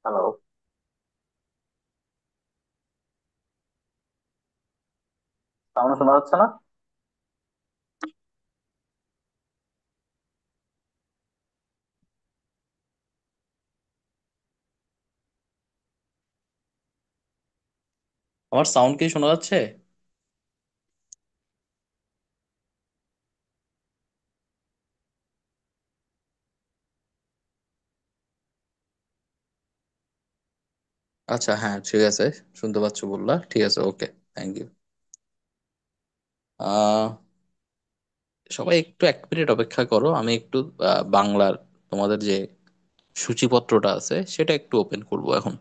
Hello. Sound শোনা যাচ্ছে না? আমার সাউন্ড কি শোনা যাচ্ছে? আচ্ছা, হ্যাঁ, ঠিক আছে। শুনতে পাচ্ছ বললা, ঠিক আছে, ওকে। Thank you. আহ সবাই একটু 1 মিনিট অপেক্ষা করো, আমি একটু বাংলার তোমাদের যে সূচিপত্রটা আছে সেটা একটু ওপেন করব এখন।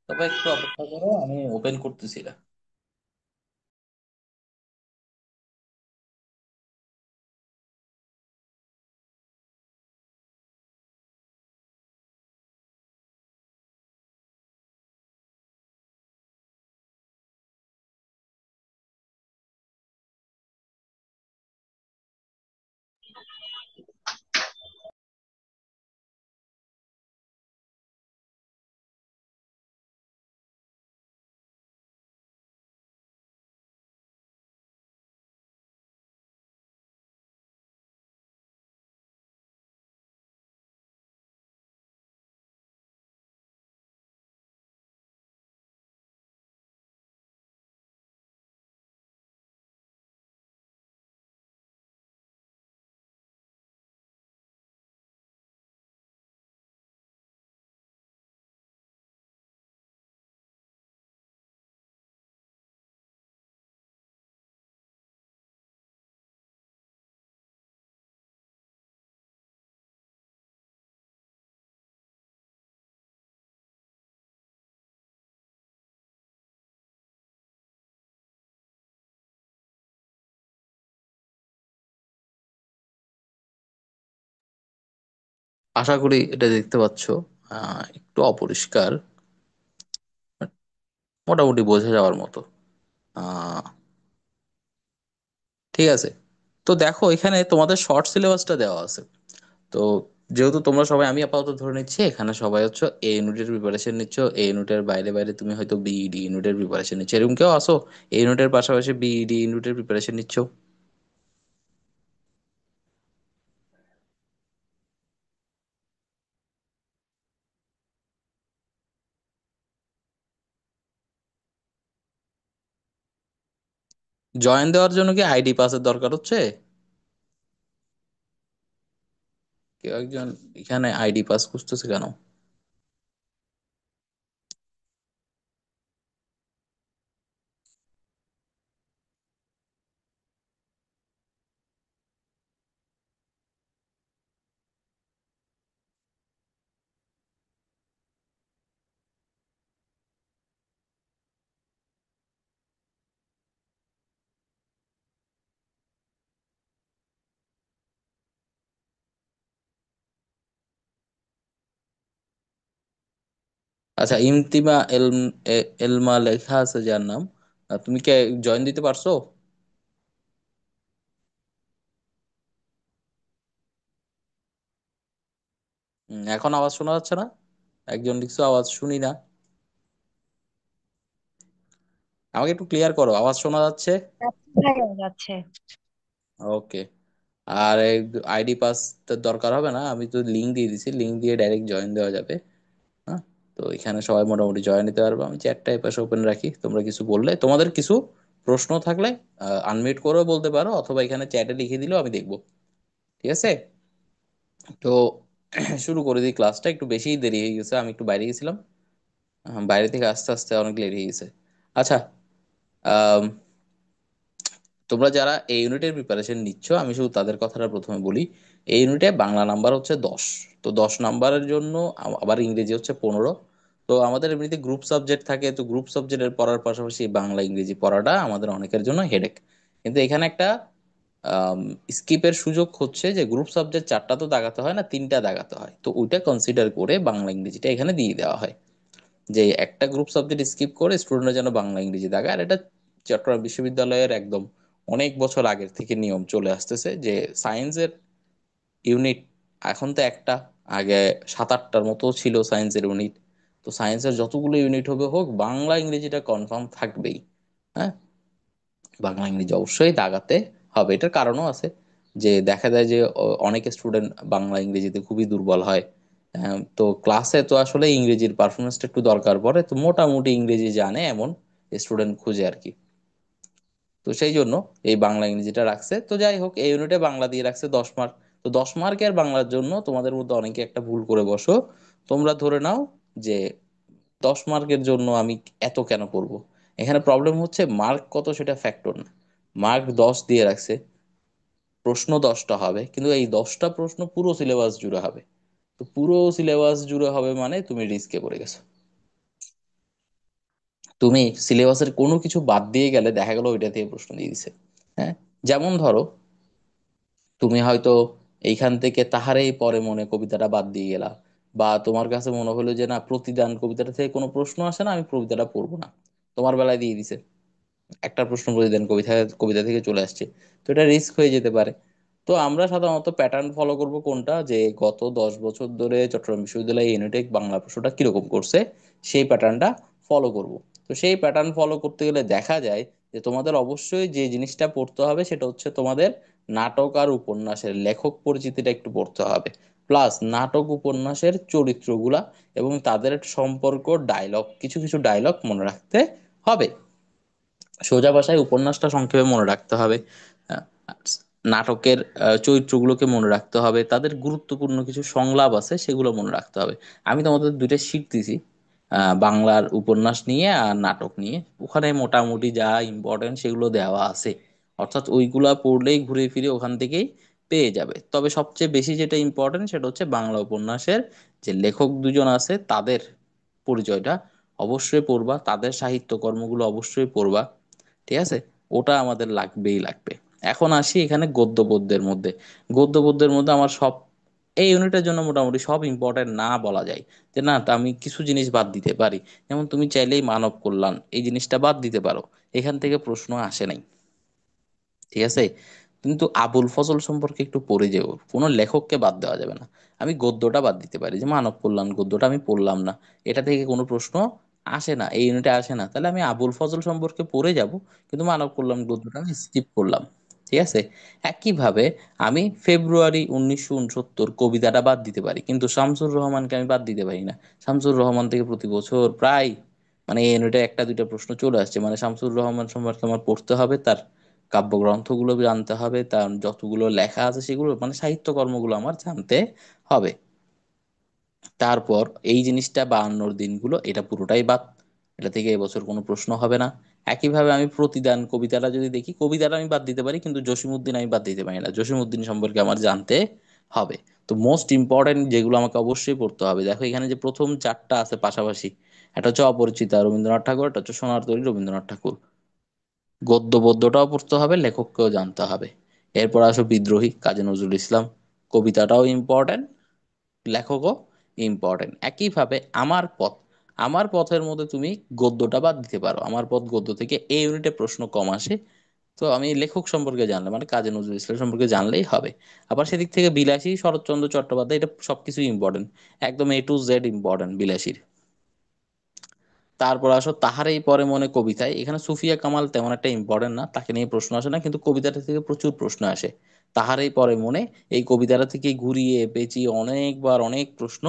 তবে একটু অপেক্ষা করো, আমি ওপেন করতেছি না। আশা করি এটা দেখতে পাচ্ছ। একটু অপরিষ্কার, মোটামুটি বোঝা যাওয়ার মতো। আহ ঠিক আছে। তো দেখো এখানে তোমাদের শর্ট সিলেবাসটা দেওয়া আছে। তো যেহেতু তোমরা সবাই, আমি আপাতত ধরে নিচ্ছি এখানে সবাই হচ্ছে এ ইউনিটের প্রিপারেশন নিচ্ছ, এ ইউনিটের বাইরে বাইরে তুমি হয়তো বিইডি ইউনিটের প্রিপারেশন নিচ্ছ, এরকম কেউ আসো এ ইউনিটের পাশাপাশি বিইডি ইউনিটের প্রিপারেশন নিচ্ছ? জয়েন দেওয়ার জন্য কি আইডি পাসের দরকার হচ্ছে? কেউ একজন এখানে আইডি পাস খুঁজতেছে কেন? আচ্ছা, ইমতিমা এলমা লেখা আছে যার নাম, তুমি কে জয়েন দিতে পারছো? এখন আওয়াজ শোনা যাচ্ছে না? একজন লিখছো আওয়াজ শুনি না। আমাকে একটু ক্লিয়ার করো, আওয়াজ শোনা যাচ্ছে? যাচ্ছে ভাইয়া যাচ্ছে। ওকে। আর আইডি পাস দরকার হবে না, আমি তো লিঙ্ক দিয়ে দিছি, লিঙ্ক দিয়ে ডাইরেক্ট জয়েন দেওয়া যাবে। হ্যাঁ। তো এখানে সবাই মোটামুটি জয়েন নিতে পারবে। আমি চ্যাটটা এই পাশে ওপেন রাখি, তোমরা কিছু বললে, তোমাদের কিছু প্রশ্ন থাকলে আনমিউট করেও বলতে পারো, অথবা এখানে চ্যাটে লিখে দিলেও আমি দেখবো। ঠিক আছে। তো শুরু করে দিই, ক্লাসটা একটু বেশি দেরি হয়ে গেছে, আমি একটু বাইরে গেছিলাম। বাইরে থেকে আস্তে আস্তে অনেক লেট হয়ে গেছে। আচ্ছা, আম, তোমরা যারা এই ইউনিটের প্রিপারেশন নিচ্ছ, আমি শুধু তাদের কথাটা প্রথমে বলি। এই ইউনিটে বাংলা নাম্বার হচ্ছে 10। তো 10 নাম্বারের জন্য আবার ইংরেজি হচ্ছে 15। তো আমাদের এমনিতে গ্রুপ সাবজেক্ট থাকে, তো গ্রুপ সাবজেক্টের পড়ার পাশাপাশি বাংলা ইংরেজি পড়াটা আমাদের অনেকের জন্য হেডেক। কিন্তু এখানে একটা স্কিপের সুযোগ হচ্ছে যে গ্রুপ সাবজেক্ট 4টা তো দাগাতে হয় না, 3টা দাগাতে হয়, তো ওইটা কনসিডার করে বাংলা ইংরেজিটা এখানে দিয়ে দেওয়া হয়। যে একটা গ্রুপ সাবজেক্ট স্কিপ করে স্টুডেন্টরা যেন বাংলা ইংরেজি দাগায়। আর এটা চট্টগ্রাম বিশ্ববিদ্যালয়ের একদম অনেক বছর আগের থেকে নিয়ম চলে আসতেছে যে সায়েন্সের ইউনিট এখন তো একটা, আগে 7-8টার মতো ছিল সায়েন্সের ইউনিট। তো সায়েন্সের যতগুলো ইউনিট হবে হোক, বাংলা ইংরেজিটা কনফার্ম থাকবেই। হ্যাঁ, বাংলা ইংরেজি অবশ্যই দাগাতে হবে। এটার কারণও আছে, যে দেখা যায় যে অনেক স্টুডেন্ট বাংলা ইংরেজিতে খুবই দুর্বল হয়। তো ক্লাসে তো আসলে ইংরেজির পারফরমেন্সটা একটু দরকার পড়ে, তো মোটামুটি ইংরেজি জানে এমন স্টুডেন্ট খুঁজে আর কি। তো সেই জন্য এই বাংলা ইংরেজিটা রাখছে। তো যাই হোক, এই ইউনিটে বাংলা দিয়ে রাখছে 10 মার্ক। তো 10 মার্কের বাংলার জন্য তোমাদের মধ্যে অনেকে একটা ভুল করে বসো। তোমরা ধরে নাও যে 10 মার্কের জন্য আমি এত কেন করব। এখানে প্রবলেম হচ্ছে মার্ক কত সেটা ফ্যাক্টর না। মার্ক 10 দিয়ে রাখছে, প্রশ্ন 10টা হবে, কিন্তু এই 10টা প্রশ্ন পুরো সিলেবাস জুড়ে হবে। তো পুরো সিলেবাস জুড়ে হবে মানে তুমি রিস্কে পড়ে গেছো। তুমি সিলেবাসের কোনো কিছু বাদ দিয়ে গেলে দেখা গেল ওইটা থেকে প্রশ্ন দিয়ে দিছে। হ্যাঁ। যেমন ধরো, তুমি হয়তো এইখান থেকে তাহারেই পরে মনে কবিতাটা বাদ দিয়ে গেলা, বা তোমার কাছে মনে হলো যে না, প্রতিদান কবিতাটা থেকে কোনো প্রশ্ন আসে না, আমি কবিতাটা পড়বো না, তোমার বেলায় দিয়ে দিছে একটা প্রশ্ন প্রতিদিন কবিতা কবিতা থেকে চলে আসছে। তো এটা রিস্ক হয়ে যেতে পারে। তো আমরা সাধারণত প্যাটার্ন ফলো করব কোনটা, যে গত 10 বছর ধরে চট্টগ্রাম বিশ্ববিদ্যালয় ইউনিটেক বাংলা প্রশ্নটা কিরকম করছে, সেই প্যাটার্নটা ফলো করব। তো সেই প্যাটার্ন ফলো করতে গেলে দেখা যায় যে তোমাদের অবশ্যই যে জিনিসটা পড়তে হবে সেটা হচ্ছে তোমাদের নাটক আর উপন্যাসের লেখক পরিচিতিটা একটু পড়তে হবে, প্লাস নাটক উপন্যাসের চরিত্রগুলা এবং তাদের সম্পর্ক, ডায়লগ, কিছু কিছু ডায়লগ মনে রাখতে হবে। সোজা ভাষায় উপন্যাসটা সংক্ষেপে মনে রাখতে হবে। আহ, নাটকের চরিত্রগুলোকে মনে রাখতে হবে, তাদের গুরুত্বপূর্ণ কিছু সংলাপ আছে সেগুলো মনে রাখতে হবে। আমি তোমাদের দুইটা শীট দিছি, বাংলার উপন্যাস নিয়ে আর নাটক নিয়ে। ওখানে মোটামুটি যা ইম্পর্টেন্ট সেগুলো দেওয়া আছে, অর্থাৎ ওইগুলা পড়লেই ঘুরে ফিরে ওখান থেকেই পেয়ে যাবে। তবে সবচেয়ে বেশি যেটা ইম্পর্টেন্ট সেটা হচ্ছে বাংলা উপন্যাসের যে লেখক দুজন আছে তাদের পরিচয়টা অবশ্যই পড়বা, তাদের সাহিত্য কর্মগুলো অবশ্যই পড়বা। ঠিক আছে। ওটা আমাদের লাগবেই লাগবে। এখন আসি এখানে গদ্য পদ্যের মধ্যে। গদ্য পদ্যের মধ্যে আমার সব এই ইউনিটের জন্য মোটামুটি সব ইম্পর্টেন্ট না বলা যায়, যে না তা আমি কিছু জিনিস বাদ দিতে পারি। যেমন তুমি চাইলেই মানব কল্যাণ এই জিনিসটা বাদ দিতে পারো, এখান থেকে প্রশ্ন আসে নাই, ঠিক আছে। কিন্তু আবুল ফজল সম্পর্কে একটু পড়ে যেও, কোনো লেখককে বাদ দেওয়া যাবে না। আমি গদ্যটা বাদ দিতে পারি, যে মানব কল্যাণ গদ্যটা আমি পড়লাম না, এটা থেকে কোনো প্রশ্ন আসে না, এই ইউনিটে আসে না, তাহলে আমি আবুল ফজল সম্পর্কে পড়ে যাব, কিন্তু মানব কল্যাণ গদ্যটা আমি স্কিপ করলাম, ঠিক আছে। একইভাবে আমি ফেব্রুয়ারি 1969 কবিতাটা বাদ দিতে পারি, কিন্তু শামসুর রহমানকে আমি বাদ দিতে পারি না। শামসুর রহমান থেকে প্রতি বছর প্রায় মানে এই ইউনিটে একটা দুইটা প্রশ্ন চলে আসছে, মানে শামসুর রহমান সম্পর্কে আমার পড়তে হবে, তার কাব্যগ্রন্থগুলো জানতে হবে, তার যতগুলো লেখা আছে সেগুলো মানে সাহিত্যকর্মগুলো আমার জানতে হবে। তারপর এই জিনিসটা 52 দিনগুলো এটা পুরোটাই বাদ, এটা থেকে এবছর কোনো প্রশ্ন হবে না। একইভাবে আমি প্রতিদান কবিতাটা যদি দেখি, কবিতাটা আমি বাদ দিতে পারি, কিন্তু জসিমউদ্দিন আমি বাদ দিতে পারি না, জসিমউদ্দিন সম্পর্কে আমার জানতে হবে। তো মোস্ট ইম্পর্টেন্ট যেগুলো আমাকে অবশ্যই পড়তে হবে, দেখো এখানে যে প্রথম চারটা আছে পাশাপাশি, একটা হচ্ছে অপরিচিতা রবীন্দ্রনাথ ঠাকুর, একটা হচ্ছে সোনার তরী রবীন্দ্রনাথ ঠাকুর, গদ্য পদ্যটাও পড়তে হবে, লেখককেও জানতে হবে। এরপর আসো বিদ্রোহী কাজী নজরুল ইসলাম, কবিতাটাও ইম্পর্টেন্ট, লেখকও ইম্পর্টেন্ট। একইভাবে আমার পথ, আমার পথের মধ্যে তুমি গদ্যটা বাদ দিতে পারো, আমার পথ গদ্য থেকে এই ইউনিটে প্রশ্ন কম আসে। তো আমি লেখক সম্পর্কে জানলে মানে কাজী নজরুল ইসলাম সম্পর্কে জানলেই হবে। আবার সেদিক থেকে বিলাসী শরৎচন্দ্র চট্টোপাধ্যায়, এটা সবকিছু ইম্পর্টেন্ট, একদম A to Z ইম্পর্টেন্ট বিলাসীর। তারপর আসো তাহারেই পরে মনে কবিতায়, এখানে সুফিয়া কামাল তেমন একটা ইম্পর্টেন্ট না, তাকে নিয়ে প্রশ্ন আসে না, কিন্তু কবিতাটা থেকে প্রচুর প্রশ্ন আসে। তাহারেই পরে মনে, এই কবিতাটা থেকে ঘুরিয়ে পেঁচিয়ে অনেকবার অনেক প্রশ্ন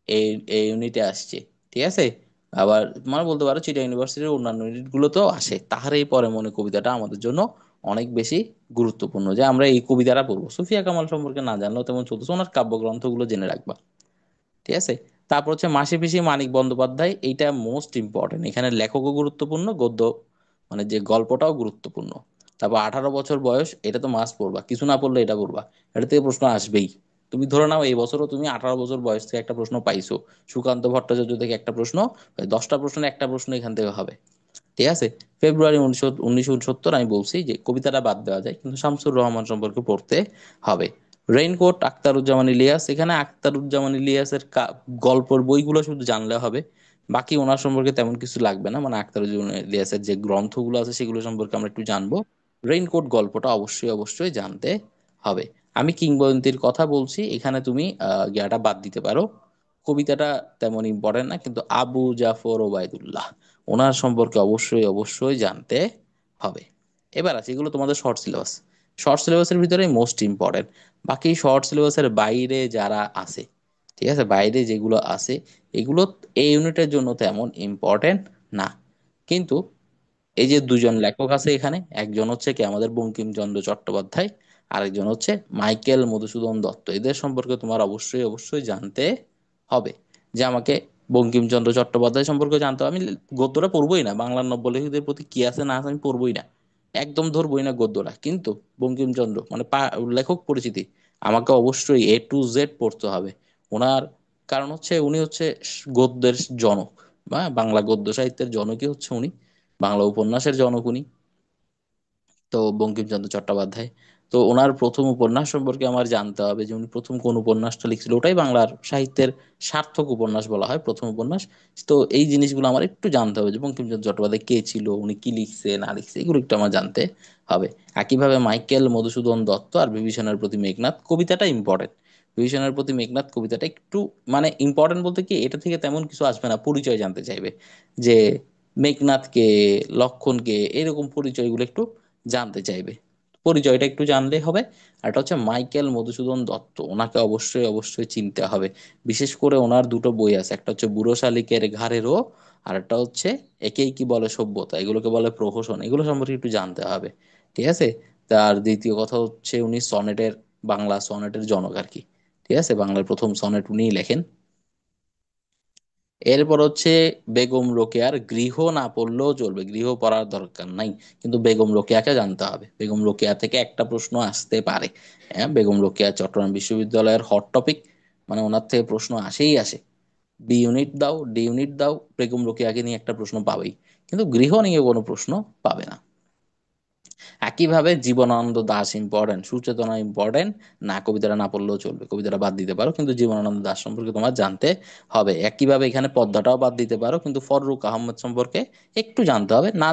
এই এই ইউনিটে আসছে, ঠিক আছে। আবার মানে বলতে পারো চিটা ইউনিভার্সিটির অন্যান্য ইউনিট গুলোতেও আসে, তাহারেই পরে মনে কবিতাটা আমাদের জন্য অনেক বেশি গুরুত্বপূর্ণ, যে আমরা এই কবিতাটা পড়বো। সুফিয়া কামাল সম্পর্কে না জানলেও তেমন চলতেছে, ওনার কাব্যগ্রন্থগুলো জেনে রাখবা, ঠিক আছে। তারপর হচ্ছে মাসি পিসি মানিক বন্দ্যোপাধ্যায়, এইটা মোস্ট ইম্পর্টেন্ট, এখানে লেখকও গুরুত্বপূর্ণ, গদ্য মানে যে গল্পটাও গুরুত্বপূর্ণ। তারপর 18 বছর বয়স, এটা তো মাস্ট পড়বা, কিছু না পড়লে এটা পড়বা, এটা থেকে প্রশ্ন আসবেই। তুমি ধরে নাও এই বছরও তুমি 18 বছর বয়স থেকে একটা প্রশ্ন পাইছো, সুকান্ত ভট্টাচার্য থেকে একটা প্রশ্ন, 10টা প্রশ্নের একটা প্রশ্ন এখান থেকে হবে, ঠিক আছে। ফেব্রুয়ারি 1969 আমি বলছি যে কবিতাটা বাদ দেওয়া যায়, কিন্তু শামসুর রহমান সম্পর্কে পড়তে হবে। রেইনকোট আখতারুজ্জামান ইলিয়াস, এখানে আখতারুজ্জামান ইলিয়াসের গল্পের বইগুলো শুধু জানলে হবে, বাকি ওনার সম্পর্কে তেমন কিছু লাগবে না, মানে আখতারুজ্জামান ইলিয়াসের যে গ্রন্থগুলো আছে সেগুলো সম্পর্কে আমরা একটু জানবো। রেইনকোট গল্পটা অবশ্যই অবশ্যই জানতে হবে। আমি কিংবদন্তির কথা বলছি, এখানে তুমি ইয়াটা বাদ দিতে পারো, কবিতাটা তেমন ইম্পর্টেন্ট না, কিন্তু আবু জাফর ওবায়দুল্লাহ ওনার সম্পর্কে অবশ্যই অবশ্যই জানতে হবে। এবার আছে এগুলো তোমাদের শর্ট সিলেবাস, শর্ট সিলেবাসের ভিতরে মোস্ট ইম্পর্টেন্ট। বাকি শর্ট সিলেবাসের বাইরে যারা আছে, ঠিক আছে, বাইরে যেগুলো আছে এগুলো এই ইউনিটের জন্য তেমন ইম্পর্টেন্ট না। কিন্তু এই যে দুজন লেখক আছে এখানে, একজন হচ্ছে কি আমাদের বঙ্কিমচন্দ্র চট্টোপাধ্যায়, আরেকজন হচ্ছে মাইকেল মধুসূদন দত্ত, এদের সম্পর্কে তোমার অবশ্যই অবশ্যই জানতে হবে। যে আমাকে বঙ্কিমচন্দ্র চট্টোপাধ্যায় সম্পর্কে জানতে হবে, আমি গদ্যটা পড়বোই না, বাংলার নব্য লেখকদের প্রতি কি আছে না আছে আমি পড়বোই না, একদম ধরবোই না গদ্যটা, কিন্তু বঙ্কিমচন্দ্র মানে লেখক পরিচিতি আমাকে অবশ্যই A to Z পড়তে হবে ওনার। কারণ হচ্ছে উনি হচ্ছে গদ্যের জনক, বা বাংলা গদ্য সাহিত্যের জনকই হচ্ছে উনি, বাংলা উপন্যাসের জনক উনি, তো বঙ্কিমচন্দ্র চট্টোপাধ্যায়। তো ওনার প্রথম উপন্যাস সম্পর্কে আমার জানতে হবে, যে উনি প্রথম কোন উপন্যাসটা লিখছিল, ওটাই বাংলার সাহিত্যের সার্থক উপন্যাস বলা হয়, প্রথম উপন্যাস। তো এই জিনিসগুলো আমার একটু জানতে হবে, যে বঙ্কিমচন্দ্র চট্টোপাধ্যায় কে ছিল, উনি কি লিখছে না লিখছে, এগুলো একটু আমার জানতে হবে। একইভাবে মাইকেল মধুসূদন দত্ত আর বিভীষণের প্রতি মেঘনাদ কবিতাটা ইম্পর্টেন্ট, বিভীষণের প্রতি মেঘনাদ কবিতাটা একটু মানে ইম্পর্টেন্ট বলতে কি, এটা থেকে তেমন কিছু আসবে না, পরিচয় জানতে চাইবে, যে মেঘনাথকে, লক্ষণকে, এরকম পরিচয়গুলো একটু জানতে চাইবে, পরিচয়টা একটু জানলেই হবে। আর এটা হচ্ছে মাইকেল মধুসূদন দত্ত, ওনাকে অবশ্যই অবশ্যই চিনতে হবে। বিশেষ করে ওনার দুটো বই আছে, একটা হচ্ছে বুড়ো শালিকের ঘাড়েরও, আর একটা হচ্ছে একেই কি বলে সভ্যতা, এগুলোকে বলে প্রহসন, এগুলো সম্পর্কে একটু জানতে হবে, ঠিক আছে। তার দ্বিতীয় কথা হচ্ছে উনি সনেটের, বাংলা সনেটের জনক আর কি, ঠিক আছে, বাংলার প্রথম সনেট উনিই লেখেন। এরপর হচ্ছে বেগম রোকেয়ার গৃহ না পড়লেও চলবে, গৃহ পড়ার দরকার নাই, কিন্তু বেগম রোকেয়াকে জানতে হবে, বেগম রোকেয়া থেকে একটা প্রশ্ন আসতে পারে। হ্যাঁ, বেগম রোকেয়া চট্টগ্রাম বিশ্ববিদ্যালয়ের হট টপিক, মানে ওনার থেকে প্রশ্ন আসেই আসে। বি ইউনিট দাও, ডি ইউনিট দাও, বেগম রোকেয়াকে নিয়ে একটা প্রশ্ন পাবেই, কিন্তু গৃহ নিয়ে কোনো প্রশ্ন পাবে না। একইভাবে জীবনানন্দ দাশ ইম্পর্টেন্ট, সুচেতনা ইম্পর্টেন্ট না, কবিতাটা না পড়লেও চলবে, কবিতাটা বাদ দিতে পারো, কিন্তু জীবনানন্দ দাশ সম্পর্কে তোমার জানতে হবে। একইভাবে এখানে পদ্মাটাও বাদ দিতে পারো, কিন্তু ফররুক আহমদ সম্পর্কে একটু জানতে হবে না।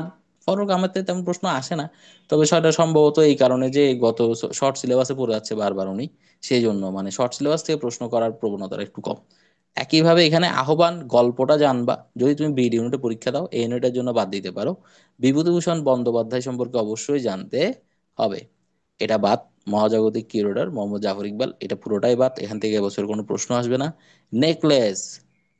ফররুক আহমেদ তেমন প্রশ্ন আসে না, তবে সেটা সম্ভবত এই কারণে যে গত শর্ট সিলেবাসে পড়ে যাচ্ছে বারবার উনি, সেই জন্য মানে শর্ট সিলেবাস থেকে প্রশ্ন করার প্রবণতা একটু কম। একইভাবে এখানে আহ্বান গল্পটা জানবা, যদি তুমি বিড ইউনিটে পরীক্ষা দাও, এই ইউনিটের জন্য বাদ দিতে পারো। বিভূতিভূষণ বন্দ্যোপাধ্যায় সম্পর্কে অবশ্যই জানতে হবে, এটা বাদ। মহাজাগতিক কিউরেটর মোহাম্মদ জাফর ইকবাল, এটা পুরোটাই বাদ, এখান থেকে এবছর কোনো প্রশ্ন আসবে না। নেকলেস,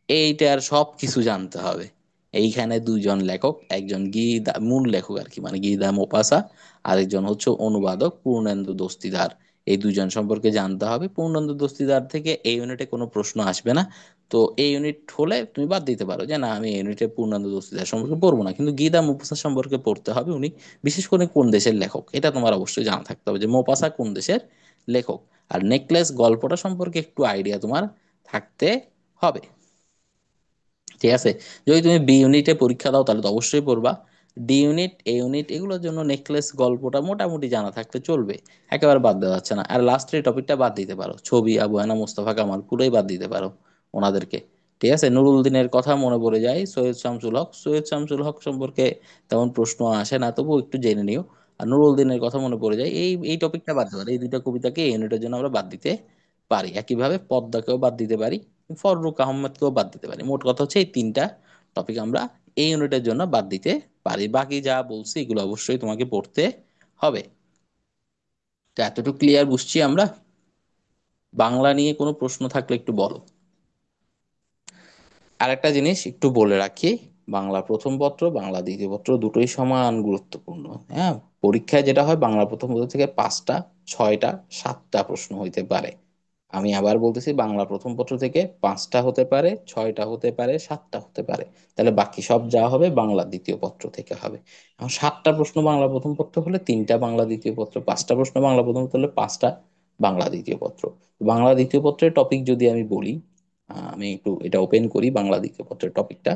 এইটার সব কিছু জানতে হবে। এইখানে দুইজন লেখক, একজন গীতা মূল লেখক আর কি, মানে গীতা মোপাসা, আরেকজন হচ্ছে অনুবাদক পূর্ণেন্দু দস্তিদার। এই দুইজন সম্পর্কে জানতে হবে। পূর্ণেন্দু দস্তিদার থেকে এই ইউনিটে কোনো প্রশ্ন আসবে না। তো এই ইউনিট হলে তুমি বাদ দিতে পারো যে না, আমি এই ইউনিটে পূর্ণাঙ্গ দস্তিদার সম্পর্কে পড়বো না, কিন্তু গীতা মুফাসা সম্পর্কে পড়তে হবে। উনি বিশেষ করে কোন দেশের লেখক এটা তোমার অবশ্যই জানা থাকতে হবে, যে মোপাসা কোন দেশের লেখক। আর নেকলেস গল্পটা সম্পর্কে একটু আইডিয়া তোমার থাকতে হবে। ঠিক আছে, যদি তুমি বি ইউনিটে পরীক্ষা দাও তাহলে তো অবশ্যই পড়বা। ডি ইউনিট, এ ইউনিট এগুলোর জন্য নেকলেস গল্পটা মোটামুটি জানা থাকলে চলবে, একেবারে বাদ দেওয়া যাচ্ছে না। আর লাস্টের টপিকটা বাদ দিতে পারো, ছবি আবু হেনা মোস্তফা কামাল পুরোই বাদ দিতে পারো ওনাদেরকে। ঠিক আছে, নুরুল দিনের কথা মনে পড়ে যায়, সৈয়দ শামসুল হক, সৈয়দ শামসুল হক সম্পর্কে তেমন প্রশ্ন আসে না, তবুও একটু জেনে নিও। আর নুরুল দিনের কথা মনে পড়ে যায়, এই এই টপিকটা বাদ দিতে পারি, এই দুইটা কবিতাকে এই ইউনিটের জন্য আমরা বাদ দিতে পারি। একইভাবে পদ্মাকেও বাদ দিতে পারি, ফররুক আহমদকেও বাদ দিতে পারি। মোট কথা হচ্ছে এই তিনটা টপিক আমরা এই ইউনিটের জন্য বাদ দিতে পারি। বাকি যা বলছি এগুলো অবশ্যই তোমাকে পড়তে হবে। তো এতটুকু ক্লিয়ার বুঝছি আমরা। বাংলা নিয়ে কোনো প্রশ্ন থাকলে একটু বলো। আর একটা জিনিস একটু বলে রাখি, বাংলা প্রথম পত্র বাংলা দ্বিতীয় পত্র দুটোই সমান গুরুত্বপূর্ণ। হ্যাঁ, পরীক্ষায় যেটা হয়, বাংলা প্রথম পত্র থেকে 5টা, 6টা, 7টা প্রশ্ন হইতে পারে। আমি আবার বলতেছি, বাংলা প্রথম পত্র থেকে 5টা হতে পারে, 6টা হতে পারে, 7টা হতে পারে। তাহলে বাকি সব যা হবে বাংলা দ্বিতীয় পত্র থেকে হবে। এখন 7টা প্রশ্ন বাংলা প্রথম পত্র হলে 3টা বাংলা দ্বিতীয় পত্র, 5টা প্রশ্ন বাংলা প্রথম পত্র হলে 5টা বাংলা দ্বিতীয় পত্র। বাংলা দ্বিতীয় পত্রের টপিক যদি আমি বলি, আমি একটু এটা ওপেন করি বাংলা দ্বিতীয় পত্রের টপিকটা।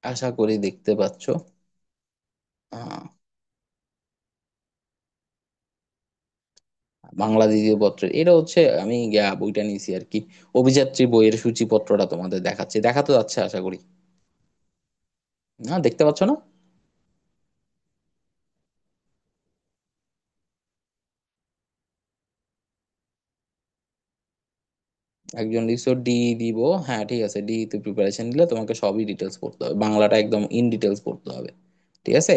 আশা করি দেখতে পাচ্ছ। আহ, বাংলা দ্বিতীয় পত্রের এটা হচ্ছে, আমি বইটা নিয়েছি আর কি, অভিযাত্রী বইয়ের সূচিপত্রটা তোমাদের দেখাচ্ছি, দেখাতে যাচ্ছে আশা করি। না, দেখতে পাচ্ছ না? একজন লিখছো ডি দিব, হ্যাঁ ঠিক আছে, ডি তে প্রিপারেশন নিলে তোমাকে সবই ডিটেলস পড়তে হবে, বাংলাটা একদম ইন ডিটেলস পড়তে হবে। ঠিক আছে,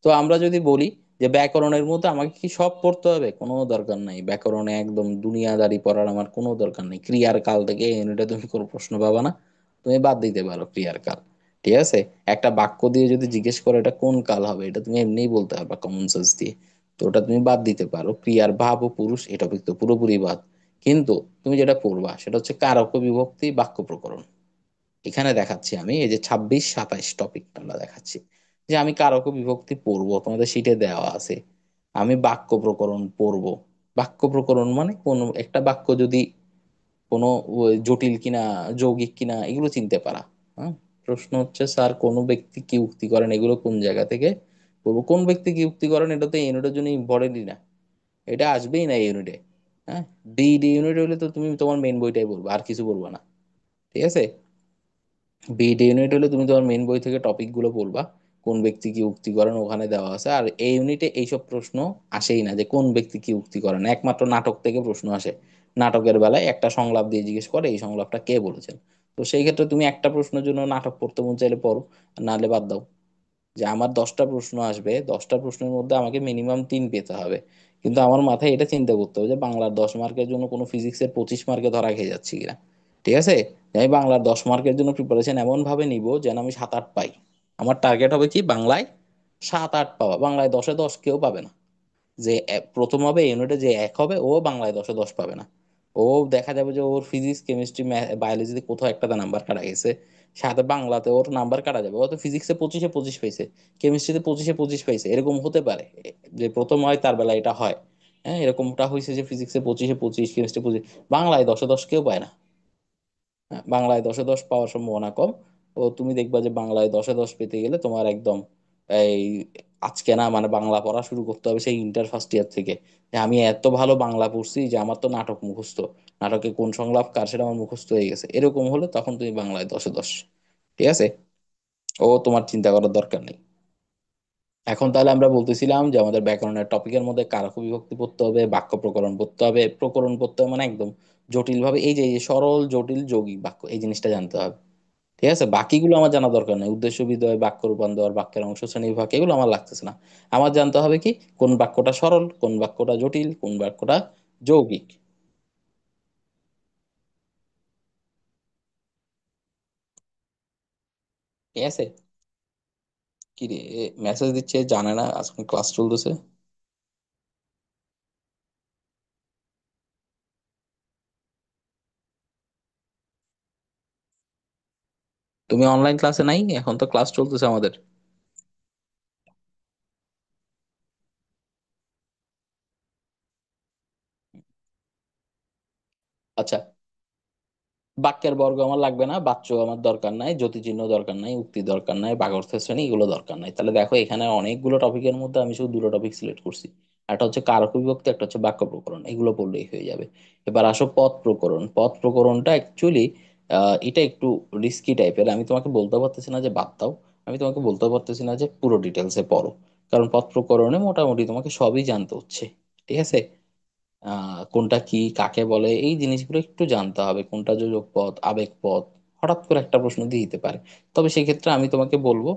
তো আমরা যদি বলি যে ব্যাকরণের মধ্যে আমাকে কি সব পড়তে হবে, কোনো দরকার নাই, ব্যাকরণে একদম দুনিয়াদারি পড়ার আমার কোনো দরকার নেই। ক্রিয়ার কাল থেকে এই ইউনিটে তুমি কোনো প্রশ্ন পাবা না, তুমি বাদ দিতে পারো ক্রিয়ার কাল। ঠিক আছে, একটা বাক্য দিয়ে যদি জিজ্ঞেস করো এটা কোন কাল হবে, এটা তুমি এমনিই বলতে পারবা কমন সেন্স দিয়ে, তো ওটা তুমি বাদ দিতে পারো। ক্রিয়ার ভাব ও পুরুষ এটা টপিক তো পুরোপুরি বাদ। কিন্তু তুমি যেটা পড়বা সেটা হচ্ছে কারক ও বিভক্তি, বাক্য প্রকরণ। এখানে দেখাচ্ছি আমি, এই যে 26, 27 টপিকটা আমরা দেখাচ্ছি, যে আমি কারক ও বিভক্তি পড়বো, তোমাদের শিটে দেওয়া আছে। আমি বাক্য প্রকরণ পড়বো। বাক্য প্রকরণ মানে কোন একটা বাক্য যদি কোনো জটিল কিনা, যৌগিক কিনা, এগুলো চিনতে পারা। হ্যাঁ, প্রশ্ন হচ্ছে স্যার কোন ব্যক্তি কি উক্তি করেন, এগুলো কোন জায়গা থেকে পড়বো, কোন ব্যক্তি কি উক্তি করেন, এটা তো এই ইউনিটের জন্য ইম্পর্টেন্টই না, এটা আসবেই না এই ইউনিটে। হ্যাঁ, ডি ডি ইউনিট হলে তো তুমি তোমার মেন বইটাই পড়বে, আর কিছু পড়বা না। ঠিক আছে, বিইডি ইউনিট হলে তুমি তোমার মেন বই থেকে টপিক গুলো পড়বা, কোন ব্যক্তি কি উক্তি করেন ওখানে দেওয়া আছে। আর এই ইউনিটে এইসব প্রশ্ন আসেই না, যে কোন ব্যক্তি কি উক্তি করেন, একমাত্র নাটক থেকে প্রশ্ন আসে। নাটকের বেলায় একটা সংলাপ দিয়ে জিজ্ঞেস করে এই সংলাপটা কে বলেছেন। তো সেই ক্ষেত্রে তুমি একটা প্রশ্নের জন্য নাটক পড়তে মন চাইলে পড়ো, আর নাহলে বাদ দাও। যে আমার 10টা প্রশ্ন আসবে, 10টা প্রশ্নের মধ্যে আমাকে মিনিমাম 3 পেতে হবে, কিন্তু আমার মাথায় এটা চিন্তা করতে হবে যে বাংলার 10 মার্কের জন্য কোনো ফিজিক্সের 25 মার্কে ধরা খেয়ে যাচ্ছি কিনা। ঠিক আছে, আমি বাংলার 10 মার্কের জন্য প্রিপারেশন এমন ভাবে নিব যেন আমি 7-8 পাই। আমার টার্গেট হবে কি, বাংলায় 7-8 পাওয়া, বাংলায় 10-এ 10 কেউ পাবে না। যে প্রথম হবে ইউনিটে যে 1 হবে ও বাংলায় 10-এ 10 পাবে না। ও দেখা যাবে যে ওর ফিজিক্স কেমিস্ট্রি বায়োলজিতে কোথাও একটাতে নাম্বার কাটা গেছে, সাথে বাংলাতে ওর নাম্বার কাটা যাবে, ও তো ফিজিক্সে 25-এ 25 পাইছে, কেমিস্ট্রিতে 25-এ 25 পাইছে, এরকম হতে পারে যে প্রথম হয় তার বেলা এটা হয়। হ্যাঁ, এরকমটা হয়েছে যে ফিজিক্সে 25-এ 25, কেমিস্ট্রি 25, বাংলায় 10-এ 10 কেউ পায় না। হ্যাঁ, বাংলায় 10-এ 10 পাওয়ার সম্ভাবনা কম। ও তুমি দেখবা যে বাংলায় 10-এ 10 পেতে গেলে তোমার একদম এই আজকে না, মানে বাংলা পড়া শুরু করতে হবে সেই ইন্টার ফার্স্ট ইয়ার থেকে। যে আমি এত ভালো বাংলা পড়ছি যে আমার তো নাটক মুখস্থ, নাটকে কোন সংলাপ কার সেটা আমার মুখস্থ হয়ে গেছে, এরকম হলে তখন তুমি বাংলায় 10-এ 10। ঠিক আছে, ও তোমার চিন্তা করার দরকার নেই। এখন তাহলে আমরা বলতেছিলাম যে আমাদের ব্যাকরণের টপিকের মধ্যে কারক বিভক্তি পড়তে হবে, বাক্য প্রকরণ পড়তে হবে। প্রকরণ পড়তে হবে মানে একদম জটিল ভাবে, এই যে সরল জটিল যৌগিক বাক্য, এই জিনিসটা জানতে হবে। ঠিক আছে, বাকিগুলো আমার জানা দরকার নেই, উদ্দেশ্য বিধেয়, বাক্য রূপান্তর, বাক্যের অংশ শ্রেণী বিভাগ, এগুলো আমার লাগতেছে না। আমার জানতে হবে কি কোন বাক্যটা সরল, কোন বাক্যটা জটিল, কোন বাক্যটা যৌগিক। ঠিক আছে। কি রে, মেসেজ দিচ্ছে, জানে না আজকে ক্লাস চলতেছে? তুমি অনলাইন ক্লাসে নাই? এখন তো ক্লাস চলতেছে আমাদের। আচ্ছা, বাক্যের বর্গ আমার লাগবে না, বাচ্য আমার দরকার নাই, যতিচিহ্ন দরকার নাই, উক্তি দরকার নাই, বাগর্থ শ্রেণী এগুলো দরকার নাই। তাহলে দেখো এখানে অনেকগুলো টপিকের মধ্যে আমি শুধু দুটো টপিক সিলেক্ট করছি। একটা হচ্ছে কারক বিভক্তি, একটা হচ্ছে বাক্য প্রকরণ, এগুলো পড়লেই হয়ে যাবে। এবার আসো পদ প্রকরণ। পদ প্রকরণটা অ্যাকচুয়ালি এটা একটু রিস্কি টাইপের। আমি তোমাকে বলতে পারতেছি না যে বাদ দাও, আমি তোমাকে বলতে পারতেছি না যে পুরো ডিটেলসে পড়ো, কারণ পদ প্রকরণে মোটামুটি তোমাকে সবই জানতে হচ্ছে। ঠিক আছে, কোনটা কি কাকে বলে এই জিনিসগুলো একটু জানতে হবে, কোনটা যোজক পদ, আবেগ পদ, হঠাৎ করে একটা প্রশ্ন দিয়ে দিতে পারে। তবে সেই ক্ষেত্রে আমি তোমাকে বলবো,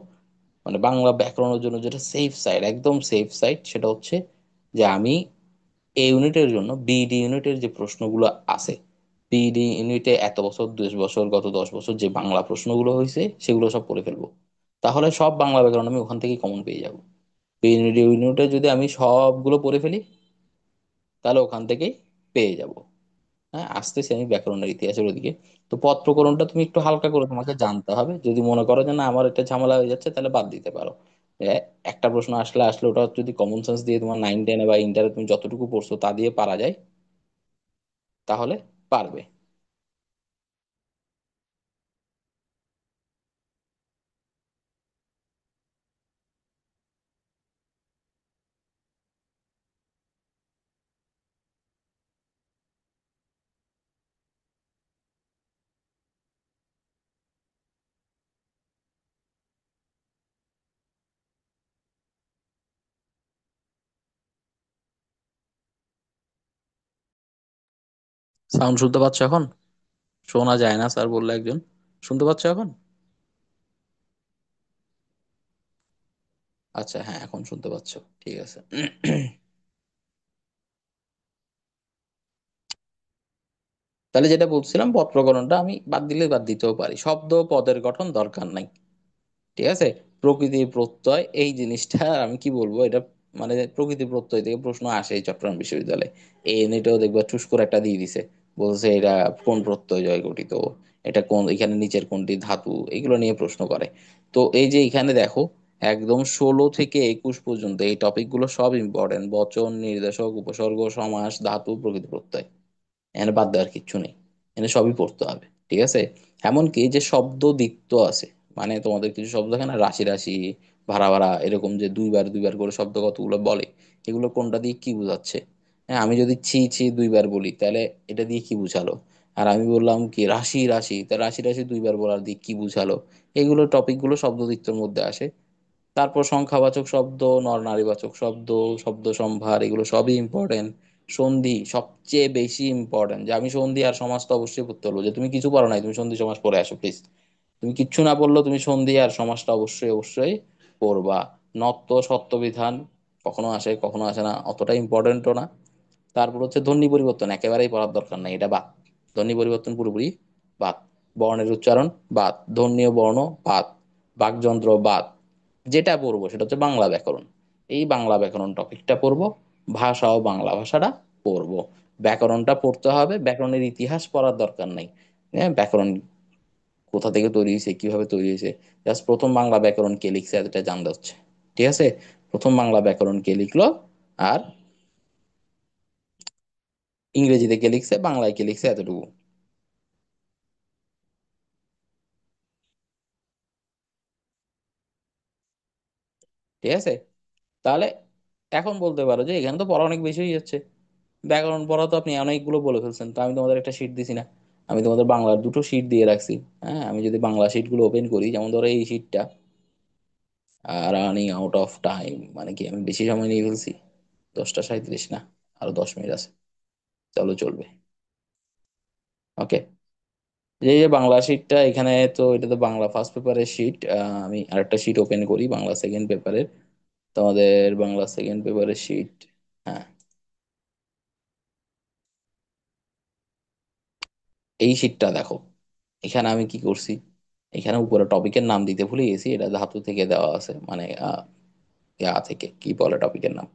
মানে বাংলা ব্যাকরণের জন্য যেটা সেফ সাইড, একদম সেফ সাইড, সেটা হচ্ছে যে আমি এই ইউনিটের জন্য বিডি ইউনিটের যে প্রশ্নগুলো আছে, বিডি ইউনিটে এত বছর 2 বছর গত 10 বছর যে বাংলা প্রশ্নগুলো হয়েছে সেগুলো সব পড়ে ফেলবো। তাহলে সব বাংলা ব্যাকরণ আমি ওখান থেকে কমন পেয়ে যাবো। বিডি ইউনিটে যদি আমি সবগুলো পড়ে ফেলি তাহলে ওখান থেকেই পেয়ে যাব। হ্যাঁ, আসতেছি আমি ব্যাকরণের ইতিহাসের ওদিকে। তো পদ প্রকরণটা তুমি একটু হালকা করে তোমাকে জানতে হবে, যদি মনে করো যে না আমার এটা ঝামেলা হয়ে যাচ্ছে তাহলে বাদ দিতে পারো। একটা প্রশ্ন আসলে আসলে ওটা যদি কমন সেন্স দিয়ে তোমার 9-10 বা ইন্টারে তুমি যতটুকু পড়ছো তা দিয়ে পারা যায় তাহলে পারবে। সাউন্ড শুনতে পাচ্ছ এখন? শোনা যায় না স্যার বললো একজন। শুনতে পাচ্ছ এখন? আচ্ছা, হ্যাঁ এখন শুনতে পাচ্ছ। ঠিক আছে। তাহলে যেটা বলছিলাম, পদ প্রকরণটা আমি বাদ দিলে বাদ দিতেও পারি, শব্দ পদের গঠন দরকার নাই। ঠিক আছে, প্রকৃতি প্রত্যয় এই জিনিসটা আমি কি বলবো, এটা মানে প্রকৃতি প্রত্যয় থেকে প্রশ্ন আসে এই চট্টগ্রাম বিশ্ববিদ্যালয়ে। এই এমনিতেও দেখবা চুস করে একটা দিয়ে দিছে, বলছে এটা কোন প্রত্যয় জয় গঠিত, এটা কোন, এখানে নিচের কোনটি ধাতু, এগুলো নিয়ে প্রশ্ন করে। তো এই যে এখানে দেখো একদম 16 থেকে 21 পর্যন্ত এই টপিক গুলো সব ইম্পর্টেন্ট, বচন, নির্দেশক, উপসর্গ, সমাস, ধাতু, প্রকৃতি প্রত্যয়, এখানে বাদ দেওয়ার কিচ্ছু নেই, এখানে সবই পড়তে হবে। ঠিক আছে, এমনকি যে শব্দ দ্বিত্ব আছে, মানে তোমাদের কিছু শব্দ থাকে না, রাশি রাশি, ভাড়া ভাড়া, এরকম যে দুইবার দুইবার করে শব্দ কতগুলো বলে, এগুলো কোনটা দিয়ে কি বোঝাচ্ছে। হ্যাঁ, আমি যদি ছি ছি দুইবার বলি তাহলে এটা দিয়ে কি বুঝালো, আর আমি বললাম কি রাশি রাশি, তা রাশি রাশি দুইবার বলার দিয়ে কি বুঝালো। এগুলো টপিকগুলো শব্দ দ্বিত্বের মধ্যে আসে। তারপর সংখ্যাবাচক শব্দ, নর নারীবাচক শব্দ, শব্দ সম্ভার, এগুলো সবই ইম্পর্টেন্ট। সন্ধি সবচেয়ে বেশি ইম্পর্টেন্ট, যে আমি সন্ধি আর সমাজ তো অবশ্যই পড়তে বলবো, যে তুমি কিছু পড়ো নাই তুমি সন্ধি সমাজ পড়ে আসো প্লিজ। তুমি কিচ্ছু না পড়লেও তুমি সন্ধি আর সমাজটা অবশ্যই অবশ্যই পড়বা। নত্য সত্য বিধান কখনো আসে কখনো আসে না, অতটা ইম্পর্টেন্টও না। তারপর হচ্ছে ধ্বনি পরিবর্তন, একেবারেই পড়ার দরকার নাই, এটা বাদ। ধ্বনি পরিবর্তন পুরোপুরি বাদ। বর্ণের উচ্চারণ বাদ, ধ্বনীয় বর্ণ বাদ, বাকযন্ত্র বাদ। যেটা পড়বো সেটা হচ্ছে বাংলা ব্যাকরণ। এই বাংলা ব্যাকরণ টপিকটা পড়বো, ভাষা ও বাংলা ভাষাটা পড়বো। ব্যাকরণটা পড়তে হবে, ব্যাকরণের ইতিহাস পড়ার দরকার নাই। হ্যাঁ, ব্যাকরণ কোথা থেকে তৈরি হয়েছে, কিভাবে তৈরি হয়েছে, জাস্ট প্রথম বাংলা ব্যাকরণ কে লিখছে এটা জানতে হচ্ছে। ঠিক আছে, প্রথম বাংলা ব্যাকরণ কে লিখলো, আর ইংরেজিতে কে লিখছে, বাংলায় কে লিখছে, এতটুকু। ঠিক আছে। তাহলে এখন বলতে পারো যে এখানে তো পড়া অনেক বেশি হয়ে যাচ্ছে, ব্যাকরণ পড়া তো আপনি অনেকগুলো বলে ফেলছেন, তো আমি তোমাদের একটা শিট দিছি না? আমি তোমাদের বাংলার দুটো শিট দিয়ে রাখছি। হ্যাঁ, আমি যদি বাংলা শিটগুলো ওপেন করি, যেমন ধরো এই শিটটা, রানিং আউট অফ টাইম, মানে কি আমি বেশি সময় নিয়ে ফেলছি? 10টা 37 না, আরো 10 মিনিট আছে, চলো চলবে। ওকে, এই যে বাংলা শিটটা এখানে, তো এটা তো বাংলা ফার্স্ট পেপারের শিট। আমি আরেকটা শিট ওপেন করি বাংলা সেকেন্ড পেপারের, তোমাদের বাংলা সেকেন্ড পেপারের শিট। হ্যাঁ, এই শিটটা দেখো, এখানে আমি কি করছি, এখানে উপরে টপিকের নাম দিতে ভুলে গেছি, এটা ধাতু থেকে দেওয়া আছে, মানে থেকে কি বলে টপিকের নাম,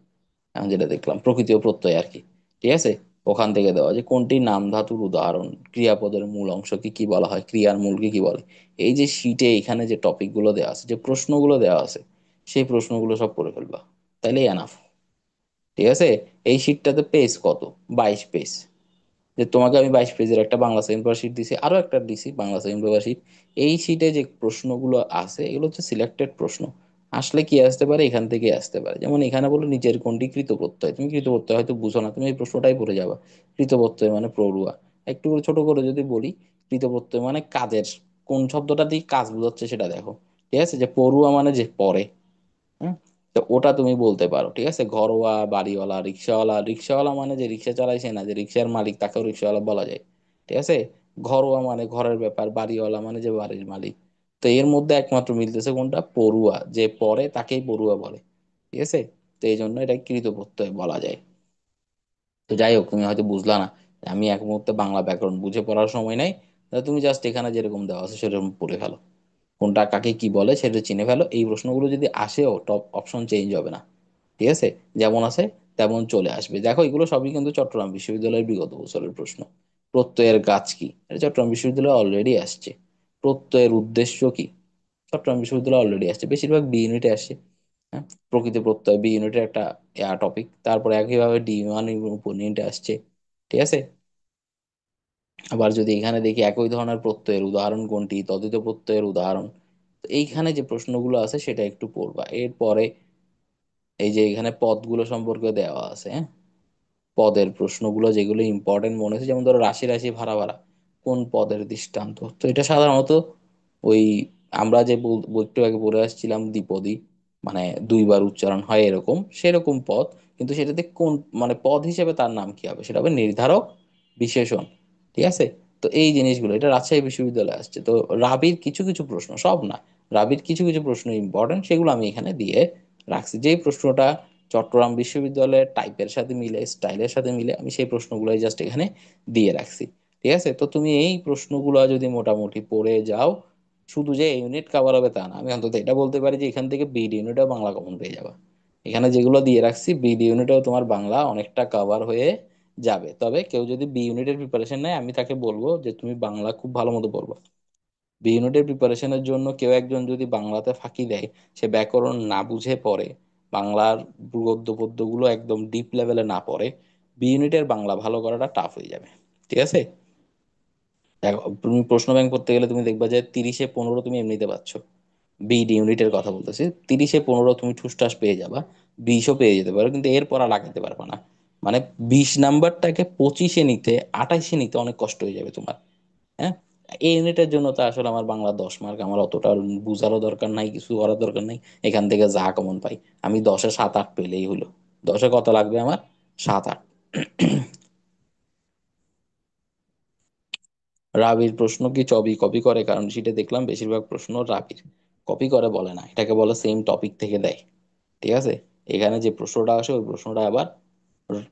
আমি যেটা দেখলাম প্রকৃতি ও প্রত্যয় আর কি। ঠিক আছে, ওখান থেকে দেওয়া যে কোনটি নাম ধাতুর উদাহরণ, ক্রিয়াপদের মূল অংশকে কি বলা হয়, ক্রিয়ার মূলকে কি বলে। এই যে শিটে এখানে যে টপিকগুলো দেওয়া আছে, যে প্রশ্নগুলো দেওয়া আছে, সেই প্রশ্নগুলো সব করে ফেলবা, তাইলে এনাফ। ঠিক আছে, এই শিটটাতে পেজ কত? 22 পেজ। যে তোমাকে আমি 22 পেজের একটা বাংলা সেকেন্ড পেপার শিট দিছি, আরো একটা দিছি বাংলা সেকেন্ড পেপার শিট। এই শিটে যে প্রশ্নগুলো আছে, এগুলো হচ্ছে সিলেক্টেড প্রশ্ন। আসলে কি আসতে পারে, এখান থেকে আসতে পারে। যেমন এখানে বলো নিচের কোনটি কৃত প্রত্যয়, তুমি কৃত প্রত্যয় হয়তো বুঝো না, তুমি এই প্রশ্নটাই পড়ে যাবা। কৃত প্রত্যয় মানে পড়ুয়া। একটু করে ছোট করে যদি বলি, কৃত প্রত্যয় মানে কাজের, কোন শব্দটা দিয়ে কাজ বোঝাচ্ছে সেটা দেখো। ঠিক আছে, যে পড়ুয়া মানে যে পড়ে। হুম, তো ওটা তুমি বলতে পারো। ঠিক আছে, ঘরোয়া, বাড়িওয়ালা, রিক্সাওয়ালা, রিক্সাওয়ালা মানে যে রিক্সা চালাইছে না, যে রিক্সার মালিক, তাকেও রিক্সাওয়ালা বলা যায়। ঠিক আছে, ঘরোয়া মানে ঘরের ব্যাপার, বাড়িওয়ালা মানে যে বাড়ির মালিক। তো এর মধ্যে একমাত্র মিলতেছে কোনটা, পড়ুয়া, যে পড়ে তাকেই পড়ুয়া বলে। ঠিক আছে, তো এই জন্য এটা কৃত প্রত্যয় বলা যায়। তো যাই হোক, তুমি হয়তো বুঝলা না, আমি এক মুহূর্তে বাংলা ব্যাকরণ বুঝে পড়ার সময় নাই। তাহলে তুমি জাস্ট এখানে যেরকম দেওয়া আছে সেরকম পড়ে ফেলো, কোনটা কাকে কি বলে সেটা চিনে ফেলো। এই প্রশ্নগুলো যদি আসেও, টপ অপশন চেঞ্জ হবে না। ঠিক আছে, যেমন আছে তেমন চলে আসবে। দেখো এগুলো সবই কিন্তু চট্টগ্রাম বিশ্ববিদ্যালয়ের বিগত বছরের প্রশ্ন। প্রত্যয়ের গাছ কি, এটা চট্টগ্রাম বিশ্ববিদ্যালয়ে অলরেডি আসছে। প্রত্যয়ের উদ্দেশ্য কি, চট্টগ্রাম বিশ্ববিদ্যালয়ে অলরেডি আসছে, বেশিরভাগ বি ইউনিটে আসছে। হ্যাঁ, প্রকৃতি প্রত্যয় বি ইউনিটের একটা টপিক। তারপরে একইভাবে ডি ওয়ান ইউনিটে আসছে। ঠিক আছে, আবার যদি এখানে দেখি একই ধরনের প্রত্যয়ের উদাহরণ কোনটি, তদ্ধিত প্রত্যয়ের উদাহরণ। তো এইখানে যে প্রশ্নগুলো আছে সেটা একটু পড়বা। এরপরে এই যে এখানে পদগুলো সম্পর্কে দেওয়া আছে, হ্যাঁ, পদের প্রশ্নগুলো যেগুলো ইম্পর্টেন্ট মনে হচ্ছে, যেমন ধরো রাশি রাশি ভাড়া ভাড়া, কোন পদের দৃষ্টান্ত। তো এটা সাধারণত ওই আমরা যে একটু আগে পড়ে আসছিলাম দ্বিপদী, মানে দুইবার উচ্চারণ হয় এরকম, সেরকম পদ। কিন্তু সেটাতে কোন, মানে পদ হিসেবে তার নাম কি হবে, সেটা হবে নির্ধারক বিশেষণ। ঠিক আছে, তো এই জিনিসগুলো এটা রাজশাহী বিশ্ববিদ্যালয়ে আসছে। তো রাবির কিছু কিছু প্রশ্ন, সব না, রাবির কিছু কিছু প্রশ্ন ইম্পর্টেন্ট, সেগুলো আমি এখানে দিয়ে রাখছি। যেই প্রশ্নটা চট্টগ্রাম বিশ্ববিদ্যালয়ের টাইপের সাথে মিলে, স্টাইলের সাথে মিলে, আমি সেই প্রশ্নগুলোই জাস্ট এখানে দিয়ে রাখছি। ঠিক আছে, তো তুমি এই প্রশ্নগুলো যদি মোটামুটি পড়ে যাও, শুধু যে ইউনিট কভার হবে তা না, আমি অন্তত এটা বলতে পারি যে এখান থেকে বিড ইউনিটও বাংলা কমন পেয়ে যাবে। এখানে যেগুলো দিয়ে রাখছি বিড ইউনিটেও তোমার বাংলা অনেকটা কভার হয়ে যাবে। তবে কেউ যদি বি ইউনিটের প্রিপারেশন নেয়, আমি তাকে বলবো যে তুমি বাংলা খুব ভালো মতো পড়বে। বি ইউনিটের প্রিপারেশনের জন্য কেউ একজন যদি বাংলাতে ফাঁকি দেয়, সে ব্যাকরণ না বুঝে পড়ে, বাংলার গদ্য পদ্যগুলো একদম ডিপ লেভেলে না পড়ে, বি ইউনিটের বাংলা ভালো করাটা টাফ হয়ে যাবে। ঠিক আছে, দেখো তুমি প্রশ্ন ব্যাংক করতে গেলে তুমি দেখবা যে 30-এ 15 তুমি এমনিতে পাচ্ছ। বিড ইউনিটের কথা বলতেছি, 30-এ 15 তুমি ঠুসটাস পেয়ে যাবা, 20ও পেয়ে যেতে পারো, কিন্তু এরপর আর লাগাতে পারবে না। মানে 20 নাম্বারটাকে 25-এ নিতে, 28-এ নিতে অনেক কষ্ট হয়ে যাবে তোমার। হ্যাঁ, এই ইউনিটের জন্য তো আসলে আমার বাংলা 10 মার্ক, আমার অতটা বুঝারও দরকার নাই, কিছু করার দরকার নাই। এখান থেকে যা কমন পাই, আমি 10-এ 7-8 পেলেই হলো। 10-এ কত লাগবে আমার? 7-8। রাবির প্রশ্ন কি চবি কপি করে? কারণ সেটা দেখলাম বেশিরভাগ প্রশ্ন রাবির কপি করে বলে না, এটাকে বলে সেম টপিক থেকে দেয়। ঠিক আছে, এখানে যে প্রশ্নটা আসে ওই প্রশ্নটা আবার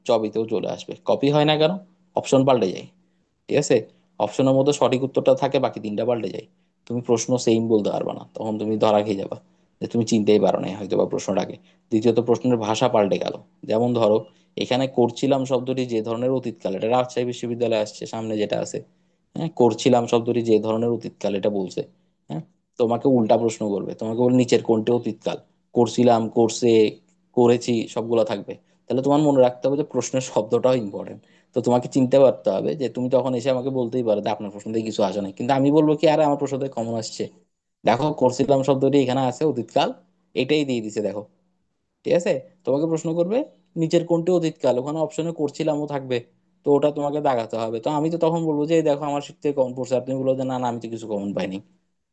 চবিতেও চলে আসবে। কপি হয় না কেন? অপশন পাল্টে যায়। ঠিক আছে, অপশনের মধ্যে সঠিক উত্তরটা থাকে, বাকি তিনটা পাল্টে যায়। তুমি প্রশ্ন সেম বলতে পারবে না, তখন তুমি ধরা খেয়ে যাবা যে তুমি চিনতেই পারো না হয়তো বা প্রশ্নটাকে। দ্বিতীয়ত প্রশ্নের ভাষা পাল্টে গেল। যেমন ধরো এখানে করছিলাম শব্দটি যে ধরনের অতীতকাল, এটা রাজশাহী বিশ্ববিদ্যালয়ে আসছে সামনে যেটা আছে। হ্যাঁ, করছিলাম শব্দটি যে ধরনের অতীতকাল এটা বলছে। হ্যাঁ, তোমাকে উল্টা প্রশ্ন করবে, তোমাকে বল নিচের কোনটি অতীতকাল, করছিলাম, করছে, করেছি সবগুলো থাকবে। তাহলে তোমার মনে রাখতে হবে যে প্রশ্নের শব্দটাও ইম্পর্টেন্ট। তো তোমাকে চিনতে পারতে হবে যে তুমি তখন এসে আমাকে বলতেই পারো যে আপনার প্রশ্ন থেকে কিছু আসে নাই, কিন্তু আমি বলবো কি আরে আমার প্রশ্ন থেকে কমন আসছে, দেখো করছিলাম শব্দটি এখানে আছে অতীতকাল, এটাই দিয়ে দিছে দেখো। ঠিক আছে, তোমাকে প্রশ্ন করবে নিচের কোনটি অতীতকাল, ওখানে অপশনে করছিলামও থাকবে, তো ওটা তোমাকে দাগাতে হবে। তো আমি তো তখন বলবো যে এই দেখো আমার শীত থেকে কমন পড়ছে, আর তুমি বলবো যে না না আমি তো কিছু কমন পাইনি।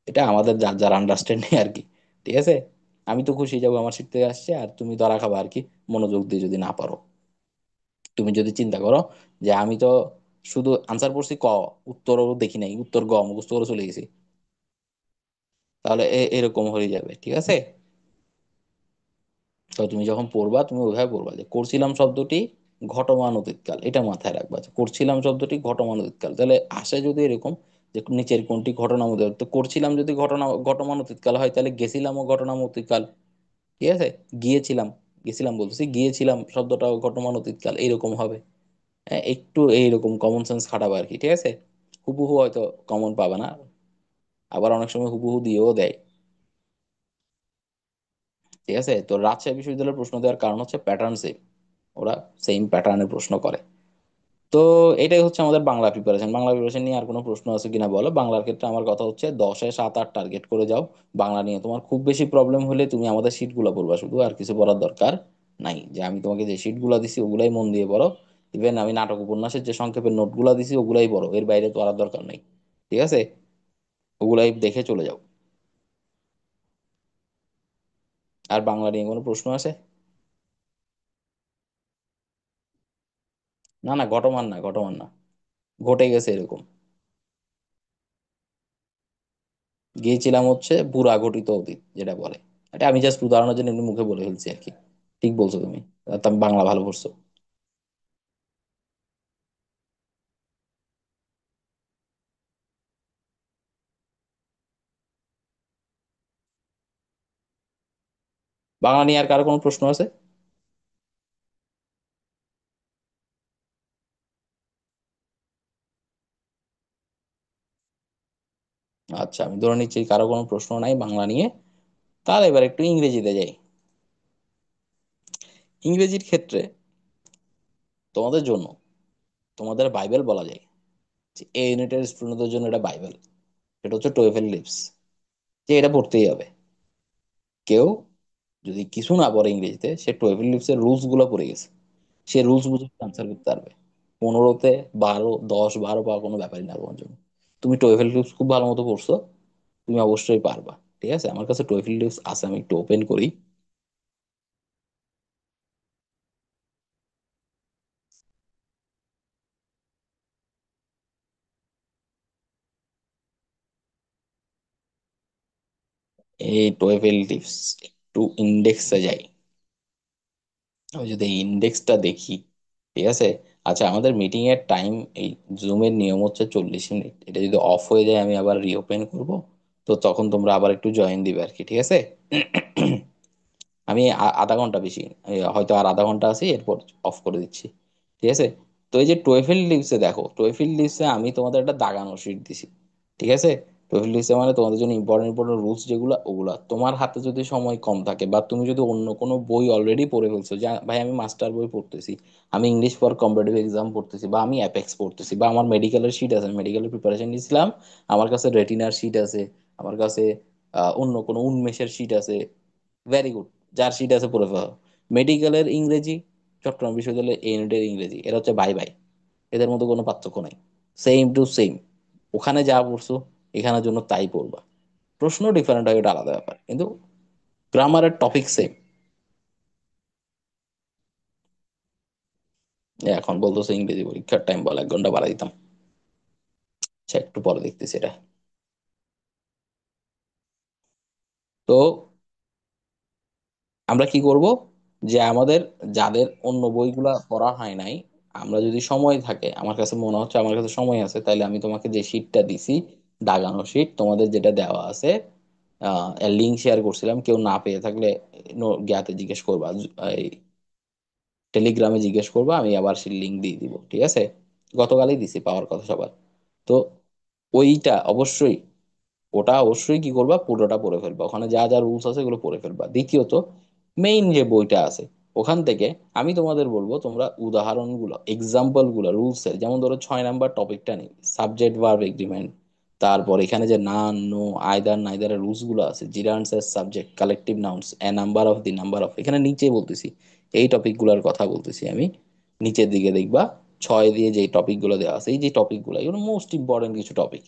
এটা আমাদের যার যার আন্ডারস্ট্যান্ডিং আর কি। ঠিক আছে, আমি তো খুশি যাবো আমার শীত থেকে আসছে, আর তুমি ধরা খাবা আর কি, মনোযোগ দিয়ে যদি না পারো। তুমি যদি চিন্তা করো যে আমি তো শুধু আনসার পড়ছি ক, উত্তরও দেখি নাই, উত্তর গ মুখস্থ করে চলে গেছি, তাহলে এরকম হয়ে যাবে। ঠিক আছে, তো তুমি যখন পড়বা তুমি ওইভাবে পড়বা যে করছিলাম শব্দটি ঘটমান অতীতকাল, এটা মাথায় রাখবা যে করছিলাম শব্দটি ঘটমান অতীতকাল, তাহলে আসে যদি এরকম যে নিচের কোনটি ঘটনা অতীত, তো করছিলাম যদি ঘটনা ঘটমান অতীতকাল হয় তাহলে গেছিলামও ঘটনা অতীতকাল। ঠিক আছে, গিয়েছিলাম, গেছিলাম বলতেছি, গিয়েছিলাম শব্দটাও ঘটমান অতীতকাল এইরকম হবে। হ্যাঁ, একটু এইরকম কমন সেন্স খাটাবে আর কি। ঠিক আছে, হুবহু হয়তো কমন পাবে না, আবার অনেক সময় হুবহু দিয়েও দেয়। ঠিক আছে, তো রাজশাহী বিশ্ববিদ্যালয়ের প্রশ্ন দেওয়ার কারণ হচ্ছে প্যাটার্ন সেম, ওরা সেম প্যাটার্নের প্রশ্ন করে। তো এটাই হচ্ছে আমাদের বাংলা প্রিপারেশন। বাংলা প্রিপারেশন নিয়ে আর কোনো প্রশ্ন আছে কিনা বলো। বাংলার ক্ষেত্রে আমার কথা হচ্ছে 10-7-8 টার্গেট করে যাও। বাংলা নিয়ে তোমার খুব বেশি প্রবলেম হলে তুমি আমাদের শিটগুলো পড়বা শুধু, আর কিছু পড়ার দরকার নাই। যে আমি তোমাকে যে শিটগুলো দিছি ওগুলাই মন দিয়ে পড়ো। ইভেন আমি নাটক উপন্যাসের যে সংক্ষেপের নোটগুলো দিছি ওগুলাই পড়ো, এর বাইরে তো আর দরকার নাই। ঠিক আছে, ওগুলাই দেখে চলে যাও। আর বাংলা নিয়ে কোনো প্রশ্ন আছে? না না, ঘটমান না, ঘটমান না, ঘটে গেছে এরকম। গিয়েছিলাম হচ্ছে পুরা ঘটিত অতীত যেটা বলে। এটা আমি জাস্ট উদাহরণের জন্য এমনি মুখে বলে ফেলছি আর কি। ঠিক বলছো তুমি, তুমি বাংলা ভালো পড়ছো। বাংলা নিয়ে আর কারো কোনো প্রশ্ন আছে? আচ্ছা, আমি ধরে নিচ্ছি কারো কোনো প্রশ্ন নাই বাংলা নিয়ে। তাহলে এবার একটু ইংরেজিতে যাই। ইংরেজির ক্ষেত্রে তোমাদের জন্য, তোমাদের বাইবেল বলা যায়, যে এ ইউনিটের স্টুডেন্টদের জন্য এটা বাইবেল। এটা হচ্ছে টোয়েফেল লিভস, যে এটা পড়তেই হবে। কেউ যদি কিছু না পড়ে ইংরেজিতে, সে টোয়েফেল লিভস এর রুলস গুলো পড়ে গেছে, সে রুলস বুঝে আনসার করতে পারবে। 15-তে 12, 10-12 পাওয়া কোনো ব্যাপারই না তোমার জন্য। তুমি টোয়েফেল টিপস খুব ভালো মতো পড়ছো, তুমি অবশ্যই পারবা। ঠিক আছে, আমার কাছে টোয়েফেল টিপস আছে, আমি একটু ওপেন করি। এই টোয়েফেল টিপস, একটু ইন্ডেক্সে যাই। আমি যদি ইন্ডেক্সটা দেখি, ঠিক আছে। আচ্ছা, আমাদের মিটিং এর টাইম, এই জুমের নিয়ম হচ্ছে 40 মিনিট, এটা যদি অফ হয়ে যায় আমি আবার রিওপেন করব। তো তখন তোমরা আবার একটু জয়েন দিবে আর কি। ঠিক আছে, আমি আধা ঘন্টা বেশি, হয়তো আর আধা ঘন্টা আছি, এরপর অফ করে দিচ্ছি। ঠিক আছে, তো এই যে টোয়েফেল লিভসে দেখো, টোয়েফেল লিভসে আমি তোমাদের একটা দাগানো শিট দিছি। ঠিক আছে, টোয়েফেল লিভসে মানে তোমাদের জন্য ইম্পর্টেন্ট ইম্পর্টেন্ট রুলস যেগুলো ওগুলা, তোমার হাতে যদি সময় কম থাকে বা তুমি যদি অন্য কোনো বই অলরেডি পড়ে ফেলছো, যে ভাই আমি মাস্টার বই পড়তেছি, আমি ইংলিশ ফর কম্পিটিটিভ এক্সাম পড়তেছি, বা আমি অ্যাপেক্স পড়তেছি, বা আমার মেডিকেলের শিট আছে, মেডিকেলের প্রিপারেশন নিয়েছিলাম, আমার কাছে রেটিনার শিট আছে, আমার কাছে অন্য কোনো উন্মেষের শিট আছে, ভেরি গুড, যার সিট আছে পড়ে ফেলো। মেডিকেলের ইংরেজি, চট্টগ্রাম বিশ্ববিদ্যালয়ের এই ইউনিটের ইংরেজি, এরা হচ্ছে ভাই ভাই, এদের মধ্যে কোনো পার্থক্য নাই, সেম টু সেম। ওখানে যা পড়ছো এখানের জন্য তাই পড়বা। প্রশ্ন ডিফারেন্ট হয়, এটা আলাদা ব্যাপার, কিন্তু গ্রামারের টপিক সেম। এখন বলতেছে ইংরেজি পরীক্ষার টাইম বলে 1 ঘন্টা বাড়াই দিতাম। আচ্ছা, একটু পরে দেখতেছি এটা। তো আমরা কি করব, যে আমাদের যাদের অন্য বইগুলা পড়া হয় নাই, আমরা যদি সময় থাকে, আমার কাছে মনে হচ্ছে আমার কাছে সময় আছে, তাইলে আমি তোমাকে যে শীটটা দিছি, দাগানো শীট, তোমাদের যেটা দেওয়া আছে, লিঙ্ক শেয়ার করছিলাম, কেউ না পেয়ে থাকলে জ্ঞাতে জিজ্ঞেস করবা, এই টেলিগ্রামে জিজ্ঞেস করবা, আমি আবার সেই লিঙ্ক দিয়ে দিব। ঠিক আছে, গতকালই দিছি, পাওয়ার কথা সবার। তো ওইটা অবশ্যই, ওটা অবশ্যই কি করবা, পুরোটা পড়ে ফেলবা, ওখানে যা যা রুলস আছে এগুলো পড়ে ফেলবা। দ্বিতীয়ত, মেইন যে বইটা আছে, ওখান থেকে আমি তোমাদের বলবো তোমরা উদাহরণগুলো, এক্সাম্পল গুলো, রুলস এর, যেমন ধরো 6 নাম্বার টপিকটা নেই, সাবজেক্ট ভার্ব এগ্রিমেন্ট। তারপর এখানে যে না, নো, আইদার, নাইদার রুলস গুলো আছে, জিরান্স এর subject, collective nouns, A number of, the number of, এখানে নিচে বলতেছি এই টপিক গুলোর কথা বলতেছি আমি। নিচের দিকে দেখবা 6 দিয়ে যে টপিক গুলো দেওয়া আছে, এই যে টপিক গুলো, এগুলো মোস্ট ইম্পর্টেন্ট কিছু টপিক।